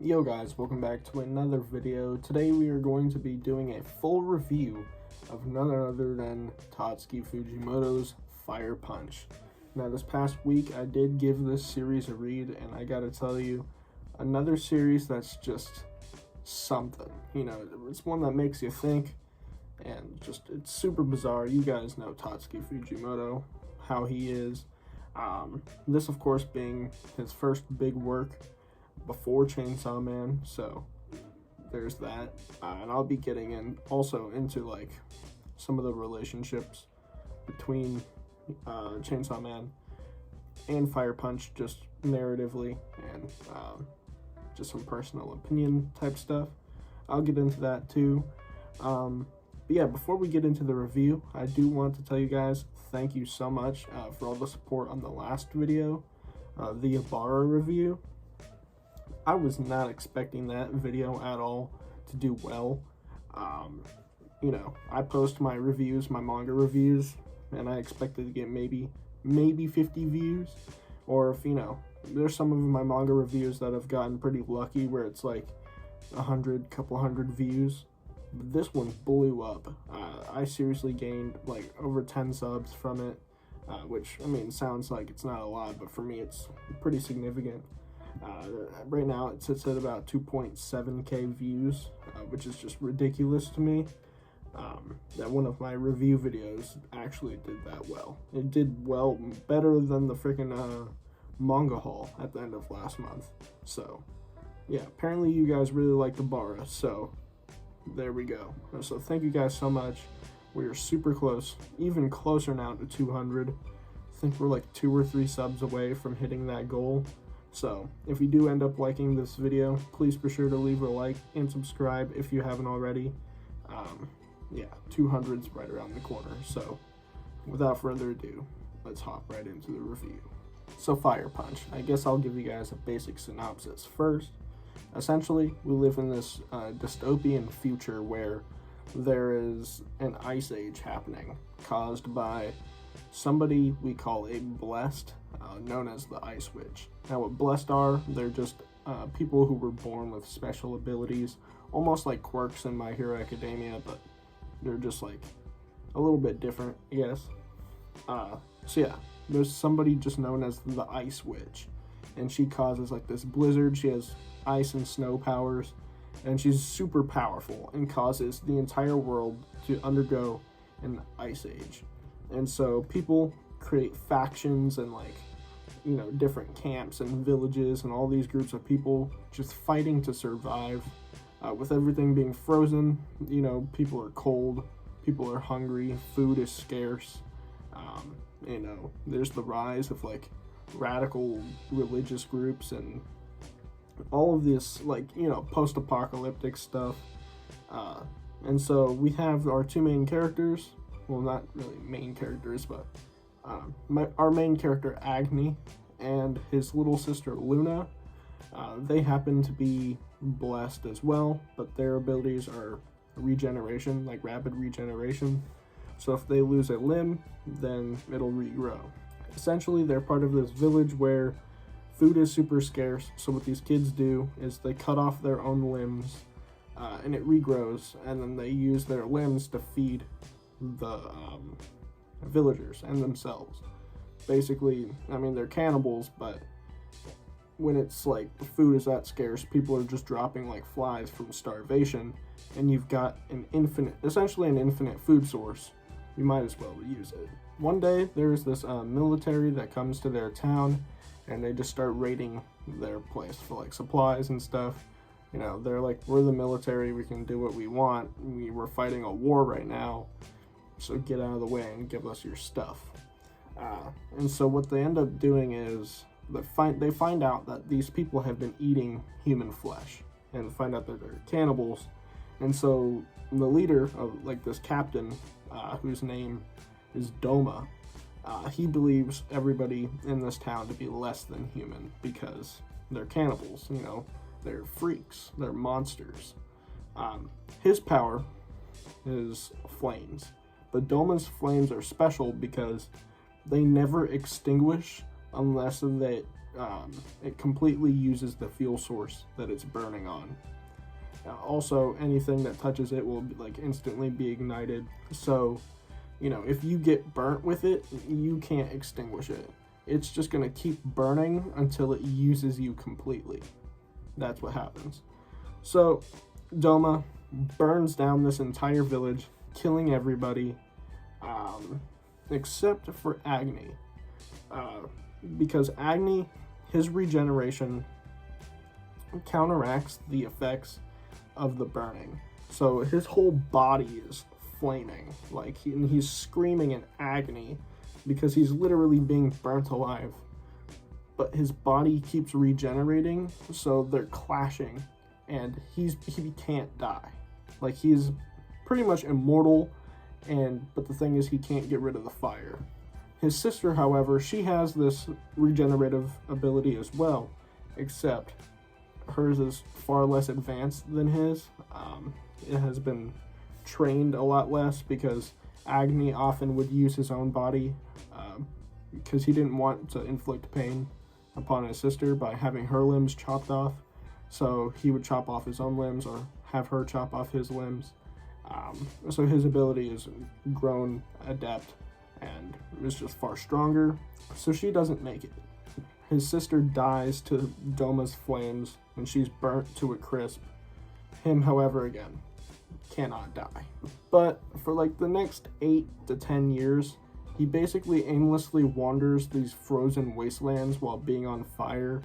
Yo guys, welcome back to another video. Today we are going to be doing a full review of none other than Tatsuki Fujimoto's Fire Punch. Now this past week I did give this series a read, and I gotta tell you, another series that's just something. You know, it's one that makes you think, and just it's super bizarre. You guys know Tatsuki Fujimoto, how he is. This of course being his first big work before Chainsaw Man, so there's that. And I'll be getting into like some of the relationships between Chainsaw Man and Fire Punch, just narratively, and just some personal opinion type stuff. I'll get into that too. But yeah, before we get into the review, I do want to tell you guys thank you so much for all the support on the last video, the Ybarra review. I was not expecting that video at all to do well. You know, I post my reviews, my manga reviews, and I expected to get maybe 50 views. Or if, you know, there's some of my manga reviews that have gotten pretty lucky where it's like couple hundred views. But this one blew up. I seriously gained like over 10 subs from it, which, I mean, sounds like it's not a lot, but for me it's pretty significant. Right now it sits at about 2.7k views, which is just ridiculous to me. That one of my review videos actually did that well. It did well, better than the freaking manga haul at the end of last month. So yeah, apparently you guys really like Ybarra, so there we go. So thank you guys so much. We are super close, even closer now to 200. I think we're like 2 or 3 subs away from hitting that goal. So if you do end up liking this video, please be sure to leave a like and subscribe if you haven't already. Yeah, 200's right around the corner. So without further ado, let's hop right into the review. So Fire Punch, I guess I'll give you guys a basic synopsis first. Essentially, we live in this dystopian future where there is an ice age happening caused by somebody we call a blessed, known as the Ice Witch. Now what blessed are, they're just people who were born with special abilities, almost like quirks in My Hero Academia, but they're just like a little bit different, I guess. So yeah, there's somebody just known as the Ice Witch, and she causes like this blizzard. She has ice and snow powers, and she's super powerful and causes the entire world to undergo an ice age. And so people create factions and, like, you know, different camps and villages and all these groups of people just fighting to survive. With everything being frozen, you know, people are cold, people are hungry, food is scarce. You know, there's the rise of like radical religious groups and all of this, like, you know, post-apocalyptic stuff. And so we have our 2 main characters. Well, not really main characters, but our main character Agni and his little sister Luna. They happen to be blessed as well, but their abilities are regeneration, like rapid regeneration. So if they lose a limb, then it'll regrow. Essentially, they're part of this village where food is super scarce. So what these kids do is they cut off their own limbs, and it regrows, and then they use their limbs to feed the villagers and themselves. Basically, I mean, they're cannibals, but when it's like food is that scarce, people are just dropping like flies from starvation, and you've got essentially an infinite food source. You might as well use it. One day there's this military that comes to their town, and they just start raiding their place for like supplies and stuff. You know, they're like, we're the military, we can do what we want, we're fighting a war right now, so get out of the way and give us your stuff. And so what they end up doing is they find out that these people have been eating human flesh, and find out that they're cannibals. And so the leader of like this captain, whose name is Doma, he believes everybody in this town to be less than human because they're cannibals, you know, they're freaks, they're monsters. His power is flames, but Doma's flames are special because they never extinguish unless it completely uses the fuel source that it's burning on. Also, anything that touches it will like instantly be ignited. So, you know, if you get burnt with it, you can't extinguish it. It's just gonna keep burning until it uses you completely. That's what happens. So, Doma burns down this entire village, killing everybody, except for Agni. Because Agni, his regeneration counteracts the effects of the burning. So his whole body is flaming, like and he's screaming in agony because he's literally being burnt alive. But his body keeps regenerating, so they're clashing, and he can't die. Like he's pretty much immortal, but the thing is he can't get rid of the fire. His sister, however, she has this regenerative ability as well, except hers is far less advanced than his. It has been trained a lot less because Agni often would use his own body because he didn't want to inflict pain upon his sister by having her limbs chopped off. So he would chop off his own limbs or have her chop off his limbs. So his ability is grown adept and is just far stronger. So she doesn't make it. His sister dies to Doma's flames and she's burnt to a crisp. Him, however, again, cannot die. But for like the next 8 to 10 years, he basically aimlessly wanders these frozen wastelands while being on fire.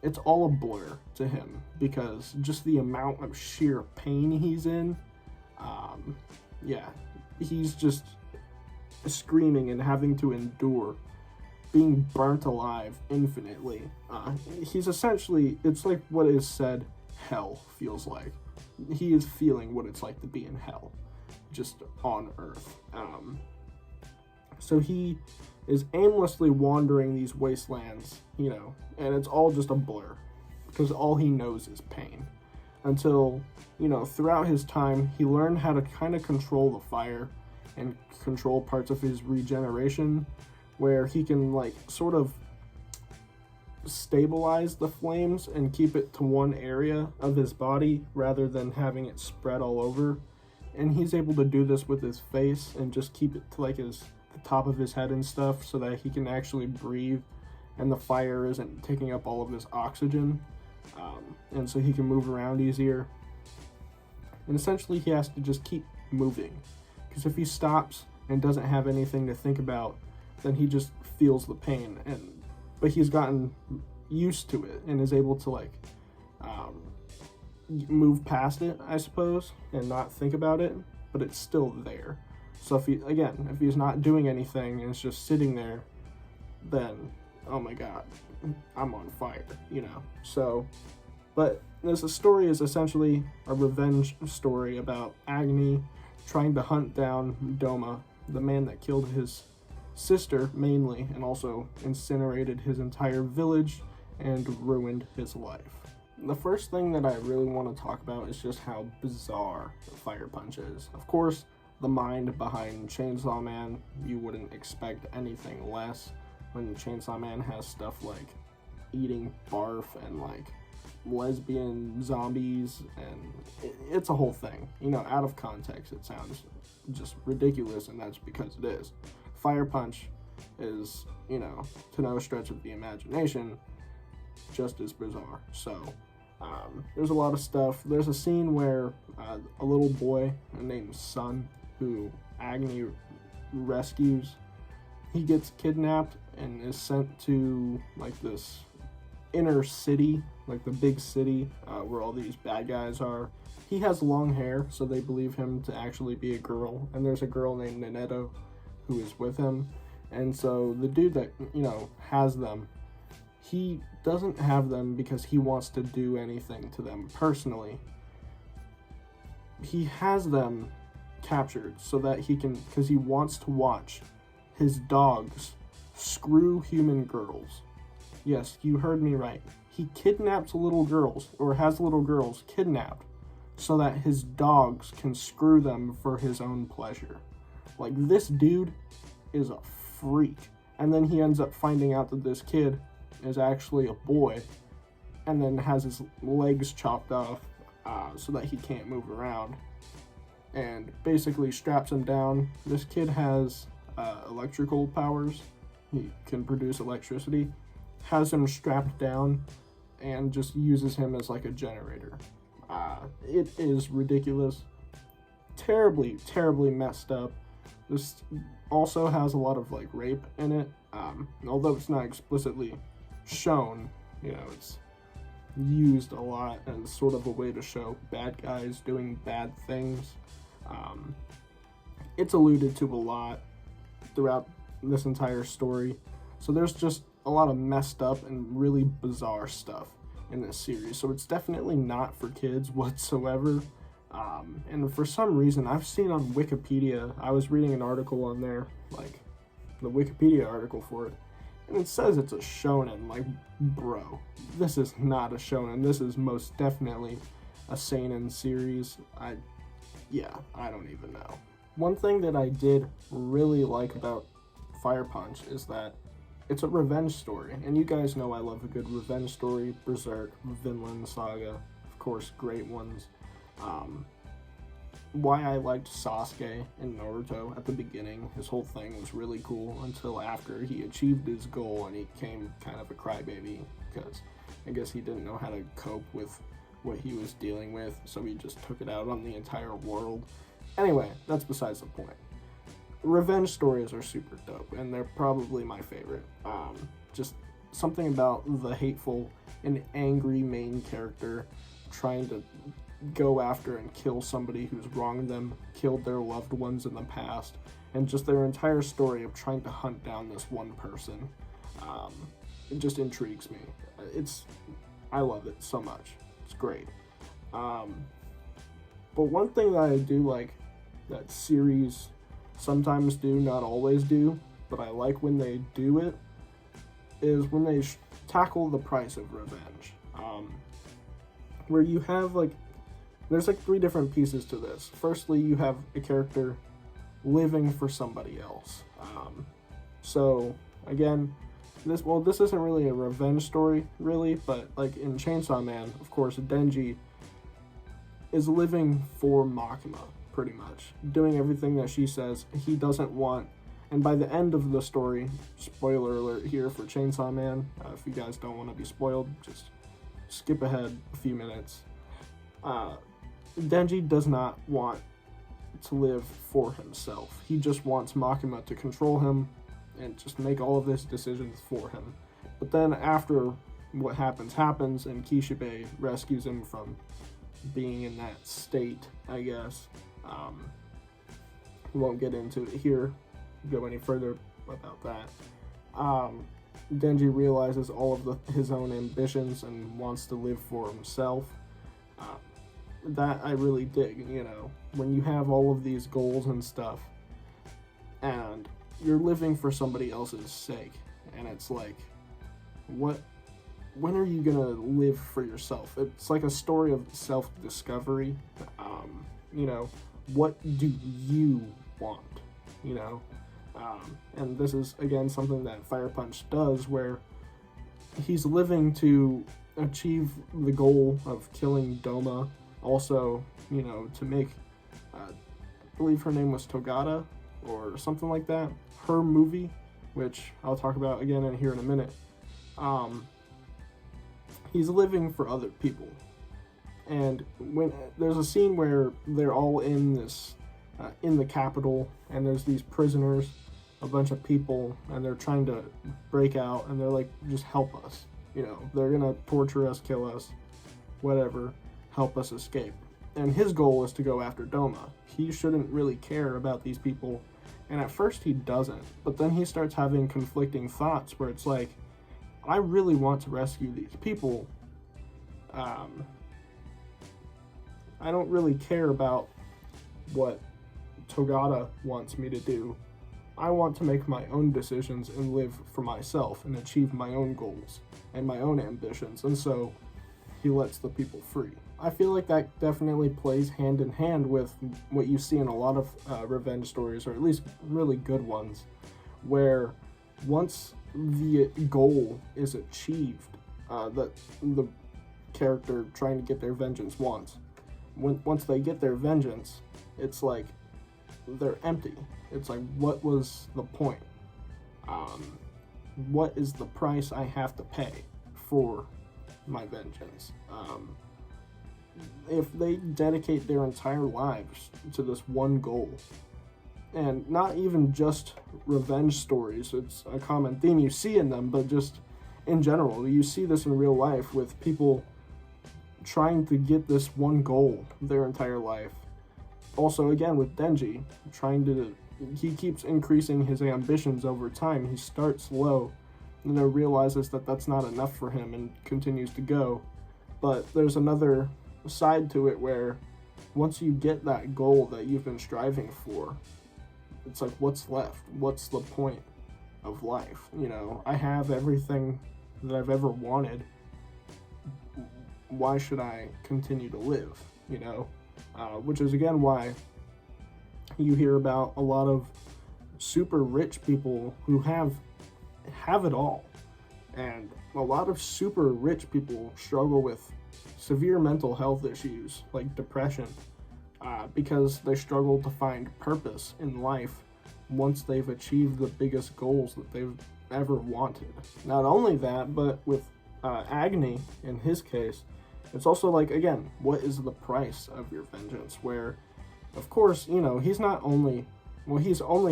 It's all a blur to him because just the amount of sheer pain he's in, he's just screaming and having to endure being burnt alive infinitely. He's essentially, it's like what is said hell feels like. He is feeling what it's like to be in hell, just on Earth. So he is aimlessly wandering these wastelands, you know, and it's all just a blur because all he knows is pain. Until, you know, throughout his time, he learned how to kind of control the fire and control parts of his regeneration, where he can like sort of stabilize the flames and keep it to one area of his body rather than having it spread all over. And he's able to do this with his face and just keep it to like the top of his head and stuff so that he can actually breathe and the fire isn't taking up all of his oxygen, and so he can move around easier. And essentially he has to just keep moving, because if he stops and doesn't have anything to think about, then he just feels the pain. But he's gotten used to it and is able to like move past it, I suppose, and not think about it, but it's still there. So if he's not doing anything and it's just sitting there, then oh my god, I'm on fire, you know. So, but this story is essentially a revenge story about Agni trying to hunt down Doma, the man that killed his sister mainly, and also incinerated his entire village and ruined his life. The first thing that I really want to talk about is just how bizarre Fire Punch is. Of course, the mind behind Chainsaw Man, you wouldn't expect anything less when Chainsaw Man has stuff like eating barf and like lesbian zombies, and it's a whole thing. You know, out of context it sounds just ridiculous, and that's because it is. Fire Punch is, you know, to no stretch of the imagination, just as bizarre. So there's a lot of stuff. There's a scene where a little boy named Sun, who Agni rescues, he gets kidnapped and is sent to like this inner city, like the big city where all these bad guys are. He has long hair, so they believe him to actually be a girl, and there's a girl named Naneto who is with him. And so the dude that, you know, has them, he doesn't have them because he wants to do anything to them personally. He has them captured so that he can, because he wants to watch his dogs screw human girls. Yes, you heard me right. He kidnaps little girls, or has little girls kidnapped, so that his dogs can screw them for his own pleasure. Like, this dude is a freak. And then he ends up finding out that this kid is actually a boy, and then has his legs chopped off so that he can't move around, and basically straps him down. This kid has electrical powers. He can produce electricity. Has him strapped down and just uses him as like a generator. It is ridiculous. Terribly, terribly messed up. This also has a lot of like rape in it. Although it's not explicitly shown, you know, it's used a lot as sort of a way to show bad guys doing bad things. It's alluded to a lot throughout this entire story. So there's just a lot of messed up and really bizarre stuff in this series. So it's definitely not for kids whatsoever. And for some reason, I've seen on Wikipedia, I was reading an article on there, like the Wikipedia article for it, and it says it's a shonen. Like, bro, this is not a shonen. This is most definitely a seinen series. I don't even know. One thing that I did really like about Fire Punch is that it's a revenge story, and you guys know I love a good revenge story. Berserk, Vinland Saga, of course, great ones. Why I liked Sasuke in Naruto at the beginning, his whole thing was really cool until after he achieved his goal and he became kind of a crybaby, because I guess he didn't know how to cope with what he was dealing with, so he just took it out on the entire world. Anyway, that's besides the point. Revenge stories are super dope, and they're probably my favorite. Just something about the hateful and angry main character trying to go after and kill somebody who's wronged them, killed their loved ones in the past, and just their entire story of trying to hunt down this one person. It just intrigues me. I love it so much. It's great. But one thing that I do like that series sometimes do, not always do, but I like when they do it, is when they tackle the price of revenge. Where you have there's three different pieces to this. Firstly, you have a character living for somebody else. So again, this isn't really a revenge story, really, but like in Chainsaw Man, of course, Denji is living for Makima, pretty much, doing everything that she says he doesn't want. And by the end of the story, spoiler alert here for Chainsaw Man, if you guys don't want to be spoiled, just skip ahead a few minutes. Denji does not want to live for himself. He just wants Makima to control him and just make all of his decisions for him. But then after what happens, and Kishibe rescues him from being in that state, I guess. We won't get into it here, go any further about that. Denji realizes all of his own ambitions and wants to live for himself. That I really dig, you know, when you have all of these goals and stuff, and you're living for somebody else's sake, and it's like, when are you gonna live for yourself? It's like a story of self-discovery. You know, what do you want, you know? And this is, again, something that Fire Punch does, where he's living to achieve the goal of killing Doma. Also, you know, to make, I believe her name was Togata, or something like that, her movie, which I'll talk about again here in a minute. He's living for other people. And when there's a scene where they're all in this, in the capital, and there's these prisoners, a bunch of people, and they're trying to break out, and they're like, just help us. You know, they're gonna torture us, kill us, whatever, help us escape. And his goal is to go after Doma. He shouldn't really care about these people, and at first he doesn't, but then he starts having conflicting thoughts where it's like, I really want to rescue these people. I don't really care about what Togata wants me to do. I want to make my own decisions and live for myself and achieve my own goals and my own ambitions, and so he lets the people free. I feel like that definitely plays hand in hand with what you see in a lot of revenge stories, or at least really good ones, where once the goal is achieved, that the character trying to get their vengeance wants. Once they get their vengeance, it's like they're empty. It's like, what was the point? What is the price I have to pay for my vengeance? If they dedicate their entire lives to this one goal, and not even just revenge stories, it's a common theme you see in them, but just in general, you see this in real life with people trying to get this one goal their entire life. Also, again, with Denji, he keeps increasing his ambitions over time. He starts low, and then realizes that that's not enough for him and continues to go. But there's another side to it where once you get that goal that you've been striving for, it's like, what's left? What's the point of life? You know, I have everything that I've ever wanted. Why should I continue to live? You know, which is again why you hear about a lot of super rich people who have it all, and a lot of super rich people struggle with severe mental health issues like depression, because they struggle to find purpose in life once they've achieved the biggest goals that they've ever wanted. Not only that, but with Agni, in his case, it's also like, again, what is the price of your vengeance? Where, of course, you know, he's only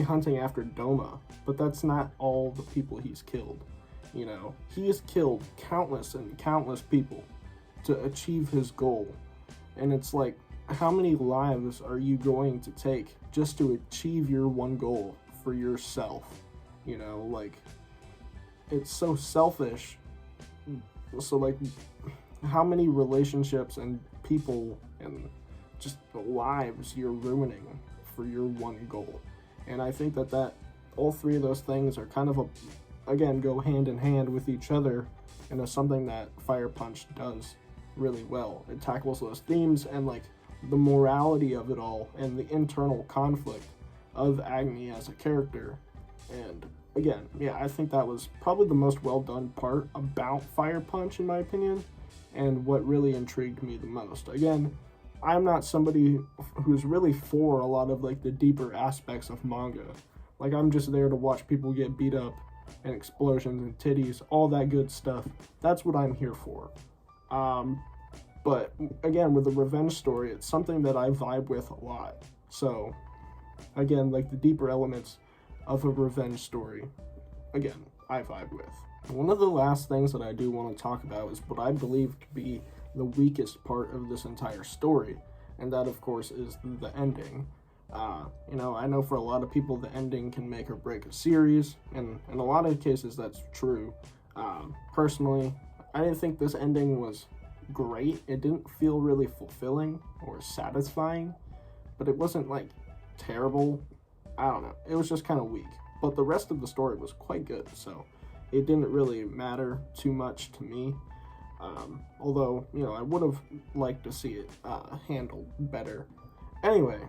hunting after Doma, but that's not all the people he's killed. You know, he has killed countless and countless people to achieve his goal. And it's like, how many lives are you going to take just to achieve your one goal for yourself? You know, like, it's so selfish. So, like, how many relationships and people and just lives you're ruining for your one goal? And I think that all three of those things are kind of again, go hand in hand with each other, and it's something that Fire Punch does really well. It tackles those themes and like the morality of it all and the internal conflict of Agni as a character. And again, yeah, I think that was probably the most well done part about Fire Punch, in my opinion, and what really intrigued me the most. Again, I'm not somebody who's really for a lot of like the deeper aspects of manga. Like, I'm just there to watch people get beat up and explosions and titties, all that good stuff. That's what I'm here for. But again, with a revenge story, it's something that I vibe with a lot. So again, like the deeper elements of a revenge story, again, I vibe with. One of the last things that I do want to talk about is what I believe to be the weakest part of this entire story, and that, of course, is the ending. You know, I know for a lot of people the ending can make or break a series, and in a lot of cases that's true. Personally, I didn't think this ending was great. It didn't feel really fulfilling or satisfying, but it wasn't like terrible. I don't know. It was just kind of weak. But the rest of the story was quite good, so it didn't really matter too much to me. Although, you know, I would have liked to see it handled better. Anyway,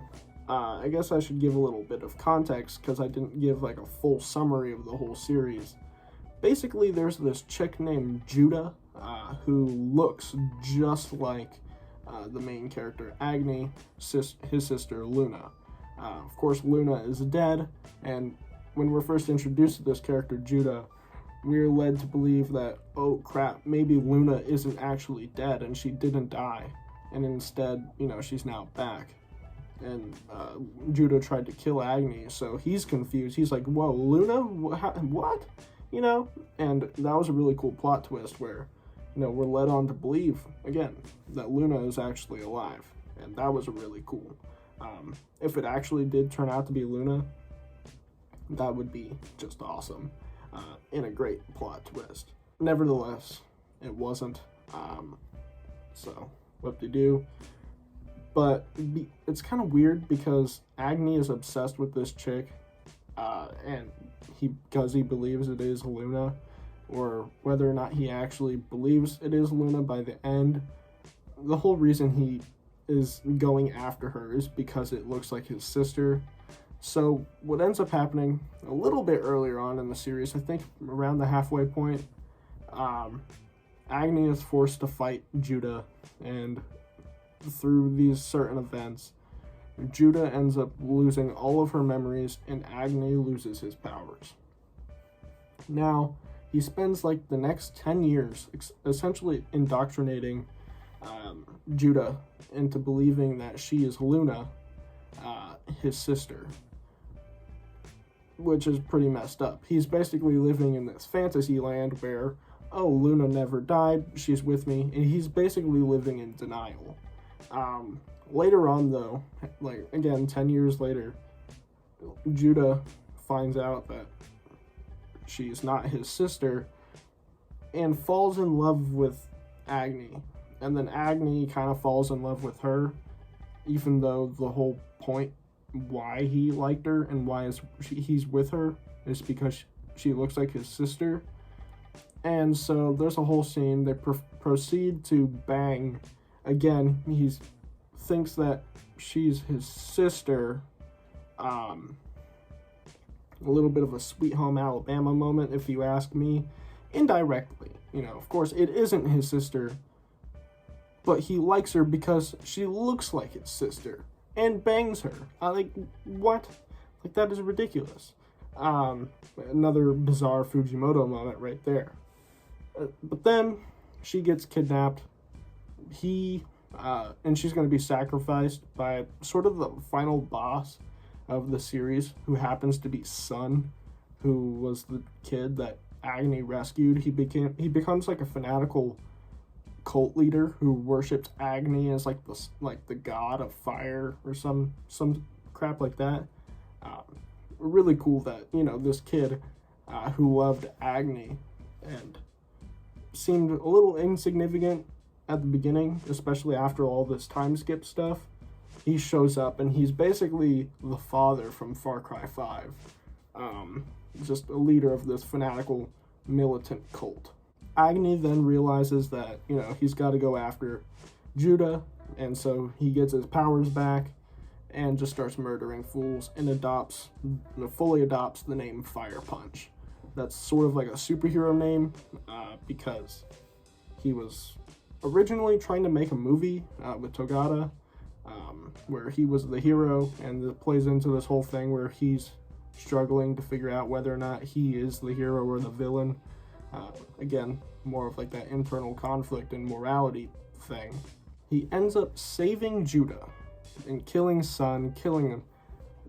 I guess I should give a little bit of context because I didn't give like a full summary of the whole series. Basically, there's this chick named Judah who looks just like the main character, Agni, his sister, Luna. Of course, Luna is dead, and when we're first introduced to this character, Judah, we're led to believe that, oh crap, maybe Luna isn't actually dead and she didn't die, and instead, you know, she's now back. And Judah tried to kill Agni, so he's confused. He's like, whoa, Luna? What? You know? And that was a really cool plot twist where, you know, we're led on to believe, again, that Luna is actually alive. And that was really cool. If it actually did turn out to be Luna, that would be just awesome. And a great plot twist. Nevertheless, it wasn't. So, what-de-do. But it's kind of weird because Agni is obsessed with this chick, and because he believes it is Luna, or whether or not he actually believes it is Luna by the end, the whole reason he is going after her is because it looks like his sister. So what ends up happening a little bit earlier on in the series, I think around the halfway point, Agni is forced to fight Judah, and through these certain events, Judah ends up losing all of her memories and Agni loses his powers. Now, he spends like the next 10 years essentially indoctrinating Judah into believing that she is Luna, his sister, which is pretty messed up. He's basically living in this fantasy land where, oh, Luna never died, she's with me, and he's basically living in denial. Later on, though, like, again, 10 years later, Judah finds out that she's not his sister and falls in love with Agni. And then Agni kind of falls in love with her, even though the whole point why he liked her and why he's with her is because she looks like his sister. And so there's a whole scene. They proceed to bang. Again, he thinks that she's his sister. A little bit of a Sweet Home Alabama moment, if you ask me. Indirectly, of course, it isn't his sister, but he likes her because she looks like his sister and bangs her. What? Like, that is ridiculous. Another bizarre Fujimoto moment right there. But then she gets kidnapped. And she's going to be sacrificed by sort of the final boss of the series, who happens to be Sun, who was the kid that Agni rescued. He becomes like a fanatical cult leader who worships Agni as like the god of fire or some crap like that. Really cool that this kid who loved Agni and seemed a little insignificant at the beginning, especially after all this time skip stuff, he shows up and he's basically the father from Far Cry 5. Just a leader of this fanatical militant cult. Agni then realizes that, he's got to go after Judah, and so he gets his powers back and just starts murdering fools and fully adopts the name Fire Punch. That's sort of like a superhero name because he was originally trying to make a movie with Togata where he was the hero, and it plays into this whole thing where he's struggling to figure out whether or not he is the hero or the villain. Again, more of like that internal conflict and morality thing. He ends up saving Judah and killing Sun, killing a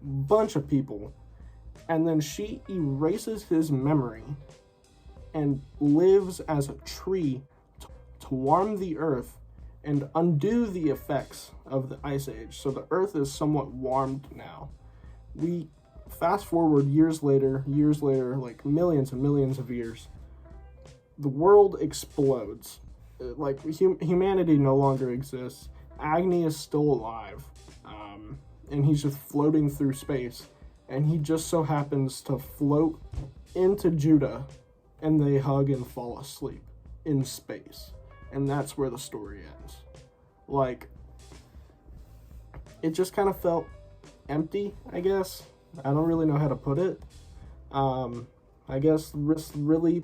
bunch of people, and then she erases his memory and lives as a tree to warm the earth and undo the effects of the Ice Age. So the earth is somewhat warmed now. We fast forward years later, like millions and millions of years, the world explodes. Like, humanity no longer exists. Agni is still alive, and he's just floating through space, and he just so happens to float into Judah, and they hug and fall asleep in space, and that's where the story ends. Like, it just kind of felt empty, I guess. I don't really know how to put it. I guess really,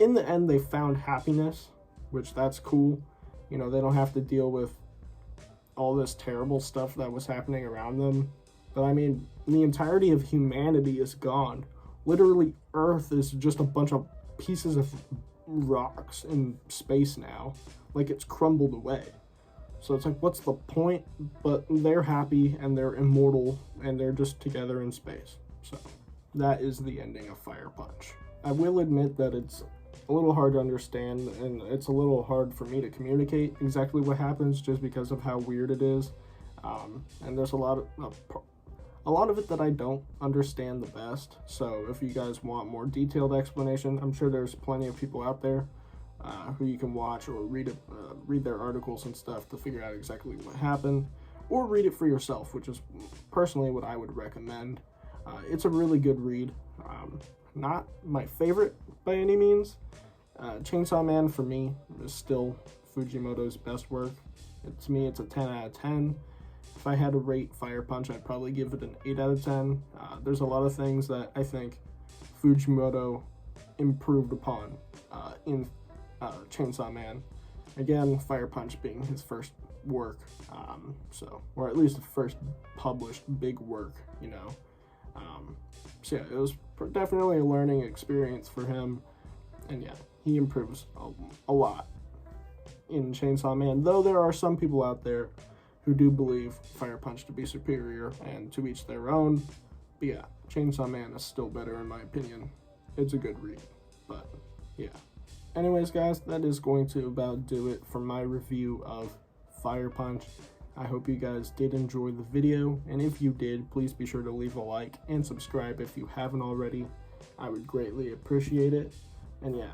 in the end, they found happiness, which that's cool. They don't have to deal with all this terrible stuff that was happening around them. But I mean, the entirety of humanity is gone. Literally, Earth is just a bunch of pieces of rocks in space now. Like, it's crumbled away. So it's like, what's the point? But they're happy, and they're immortal, and they're just together in space. So that is the ending of Fire Punch. I will admit that it's a little hard to understand, and it's a little hard for me to communicate exactly what happens just because of how weird it is. And there's a lot of it that I don't understand the best. So if you guys want more detailed explanation, I'm sure there's plenty of people out there who you can watch or read their articles and stuff to figure out exactly what happened, or read it for yourself, which is personally what I would recommend. It's a really good read. Not my favorite by any means. Chainsaw Man, for me, is still Fujimoto's best work. To me, it's a 10 out of 10. if I had to rate Fire Punch, I'd probably give it an 8 out of 10. There's a lot of things that I think Fujimoto improved upon in Chainsaw Man. Again, Fire Punch being his first work, or at least the first published big work, you know. So yeah, it was definitely a learning experience for him, and yeah, he improves a lot in Chainsaw Man, though there are some people out there who do believe Fire Punch to be superior, and to each their own. But yeah, Chainsaw Man is still better in my opinion. It's a good read, but yeah. Anyways, guys, that is going to about do it for my review of Fire Punch. I hope you guys did enjoy the video, and if you did, please be sure to leave a like and subscribe if you haven't already. I would greatly appreciate it. And yeah,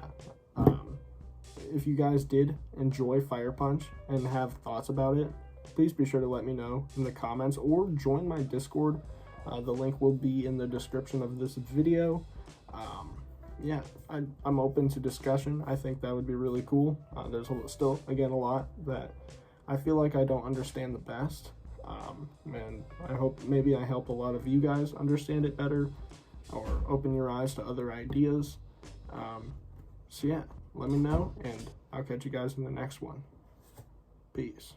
if you guys did enjoy Fire Punch and have thoughts about it, please be sure to let me know in the comments or join my Discord. The link will be in the description of this video. Yeah, I'm open to discussion. I think that would be really cool. There's still, again, a lot that I feel like I don't understand the best. And I hope maybe I help a lot of you guys understand it better or open your eyes to other ideas. So yeah, let me know, and I'll catch you guys in the next one. Peace.